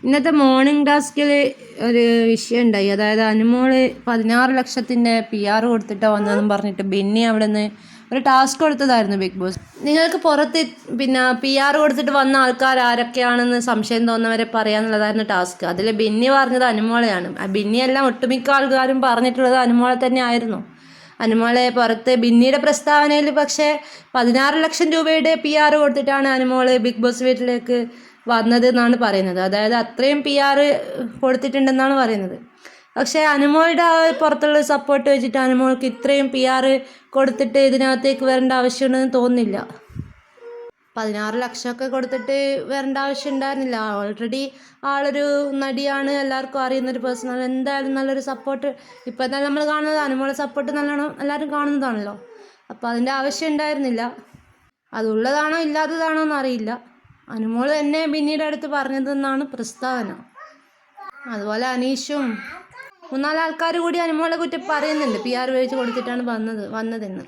ഇന്നത്തെ മോർണിംഗ് ടാസ്കിൽ ഒരു വിഷയം ഉണ്ടായി. അതായത് അനുമോള് 16 ലക്ഷത്തിൻ്റെ PR കൊടുത്തിട്ട് വന്നതെന്നും പറഞ്ഞിട്ട് ബെന്നി അവിടെ നിന്ന് ഒരു ടാസ്ക് കൊടുത്തതായിരുന്നു ബിഗ് ബോസ്. നിങ്ങൾക്ക് പുറത്ത് PR കൊടുത്തിട്ട് വന്ന ആൾക്കാർ ആരൊക്കെയാണെന്ന് സംശയം തോന്നുന്നവരെ പറയാന്നുള്ളതായിരുന്നു ടാസ്ക്. അതിൽ ബെന്നി പറഞ്ഞത് അനുമോളെയാണ്. ബെന്നിയെല്ലാം ഒട്ടുമിക്ക ആൾക്കാരും പറഞ്ഞിട്ടുള്ളത് അനുമോളെ തന്നെ ആയിരുന്നു. അനുമോളെ പുറത്ത് ബിന്നിയുടെ പ്രസ്താവനയിൽ പക്ഷേ 16 ലക്ഷം രൂപയുടെ PR കൊടുത്തിട്ടാണ് അനുമോള് ബിഗ് ബോസ് വീട്ടിലേക്ക് വന്നത് എന്നാണ് പറയുന്നത്. അതായത് അത്രയും PR കൊടുത്തിട്ടുണ്ടെന്നാണ് പറയുന്നത്. പക്ഷേ അനുമോളുടെ പുറത്തുള്ള സപ്പോർട്ട് വെച്ചിട്ട് അനുമോൾക്ക് ഇത്രയും PR കൊടുത്തിട്ട് ഇതിനകത്തേക്ക് വരേണ്ട ആവശ്യമുണ്ടെന്ന് തോന്നുന്നില്ല. 16 ലക്ഷമൊക്കെ കൊടുത്തിട്ട് വരേണ്ട ആവശ്യം ഉണ്ടായിരുന്നില്ല. ഓൾറെഡി ആളൊരു നടിയാണ്, എല്ലാവർക്കും അറിയുന്നൊരു പേഴ്സണാണ്. എന്തായാലും നല്ലൊരു സപ്പോർട്ട് ഇപ്പം തന്നെ നമ്മൾ കാണുന്നത് അനുമോളെ സപ്പോർട്ട് നല്ലോണം എല്ലാവരും കാണുന്നതാണല്ലോ. അപ്പോൾ അതിൻ്റെ ആവശ്യം ഉണ്ടായിരുന്നില്ല. അതുള്ളതാണോ ഇല്ലാത്തതാണോ എന്നറിയില്ല. അനുമോൾ തന്നെ ബിന്നിയുടെ അടുത്ത് പറഞ്ഞതെന്നാണ് പ്രസ്താവന. അതുപോലെ അനീഷും 3-4 ആൾക്കാർ കൂടി അനുമോളെ കുറിച്ച് പറയുന്നുണ്ട് PR മേടിച്ച് കൊടുത്തിട്ടാണ് വന്നതെന്ന്.